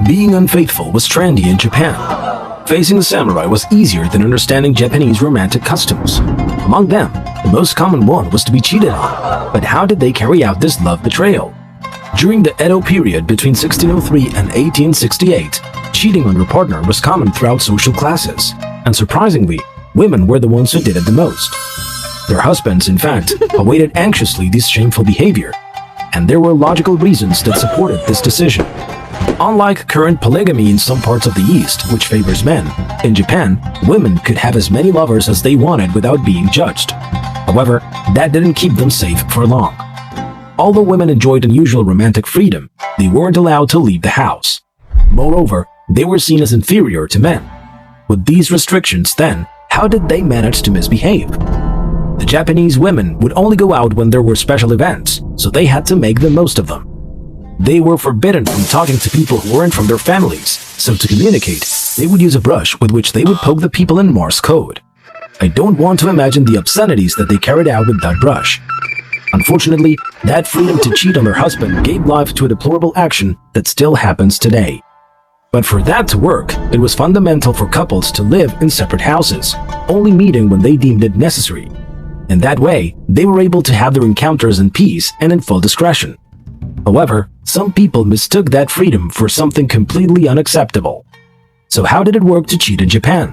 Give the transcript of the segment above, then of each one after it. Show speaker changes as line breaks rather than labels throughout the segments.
Being unfaithful was trendy in Japan. Facing a samurai was easier than understanding Japanese romantic customs. Among them, the most common one was to be cheated on. But how did they carry out this love betrayal? During the Edo period between 1603 and 1868, cheating on your partner was common throughout social classes. And surprisingly, women were the ones who did it the most. Their husbands, in fact, awaited anxiously this shameful behavior. And there were logical reasons that supported this decision. Unlike current polygamy in some parts of the East, which favors men, in Japan, women could have as many lovers as they wanted without being judged. However, that didn't keep them safe for long. Although women enjoyed unusual romantic freedom, they weren't allowed to leave the house. Moreover, they were seen as inferior to men. With these restrictions, then, how did they manage to misbehave? The Japanese women would only go out when there were special events, so they had to make the most of them. They were forbidden from talking to people who weren't from their families, so to communicate, they would use a brush with which they would poke the people in Morse code. I don't want to imagine the obscenities that they carried out with that brush. Unfortunately, that freedom to cheat on their husband gave life to a deplorable action that still happens today. But for that to work, it was fundamental for couples to live in separate houses, only meeting when they deemed it necessary. In that way, they were able to have their encounters in peace and in full discretion. However, some people mistook that freedom for something completely unacceptable. So how did it work to cheat in Japan?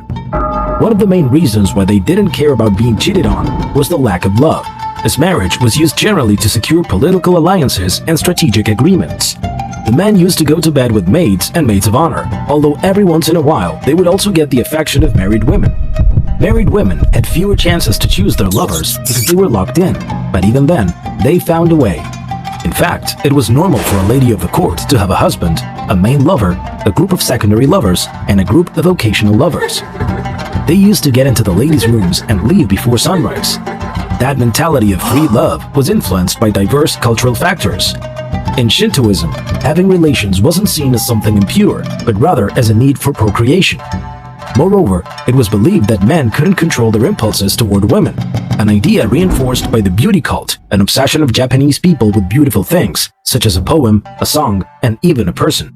One of the main reasons why they didn't care about being cheated on was the lack of love, as marriage was used generally to secure political alliances and strategic agreements. The men used to go to bed with maids and maids of honor, although every once in a while they would also get the affection of married women. Married women had fewer chances to choose their lovers because they were locked in, but even then, they found a way. In fact, it was normal for a lady of the court to have a husband, a main lover, a group of secondary lovers, and a group of occasional lovers. They used to get into the ladies' rooms and leave before sunrise. That mentality of free love was influenced by diverse cultural factors. In Shintoism, having relations wasn't seen as something impure, but rather as a need for procreation. Moreover, it was believed that men couldn't control their impulses toward women, an idea reinforced by the beauty cult, an obsession of Japanese people with beautiful things, such as a poem, a song, and even a person.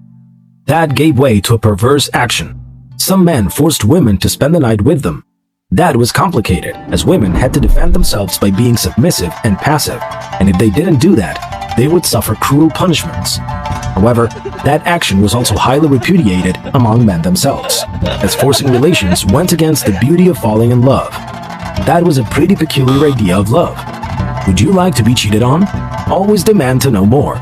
That gave way to a perverse action. Some men forced women to spend the night with them. That was complicated, as women had to defend themselves by being submissive and passive, and if they didn't do that, they would suffer cruel punishments. However, that action was also highly repudiated among men themselves, as forcing relations went against the beauty of falling in love. That was a pretty peculiar idea of love. Would you like to be cheated on? Always demand to know more.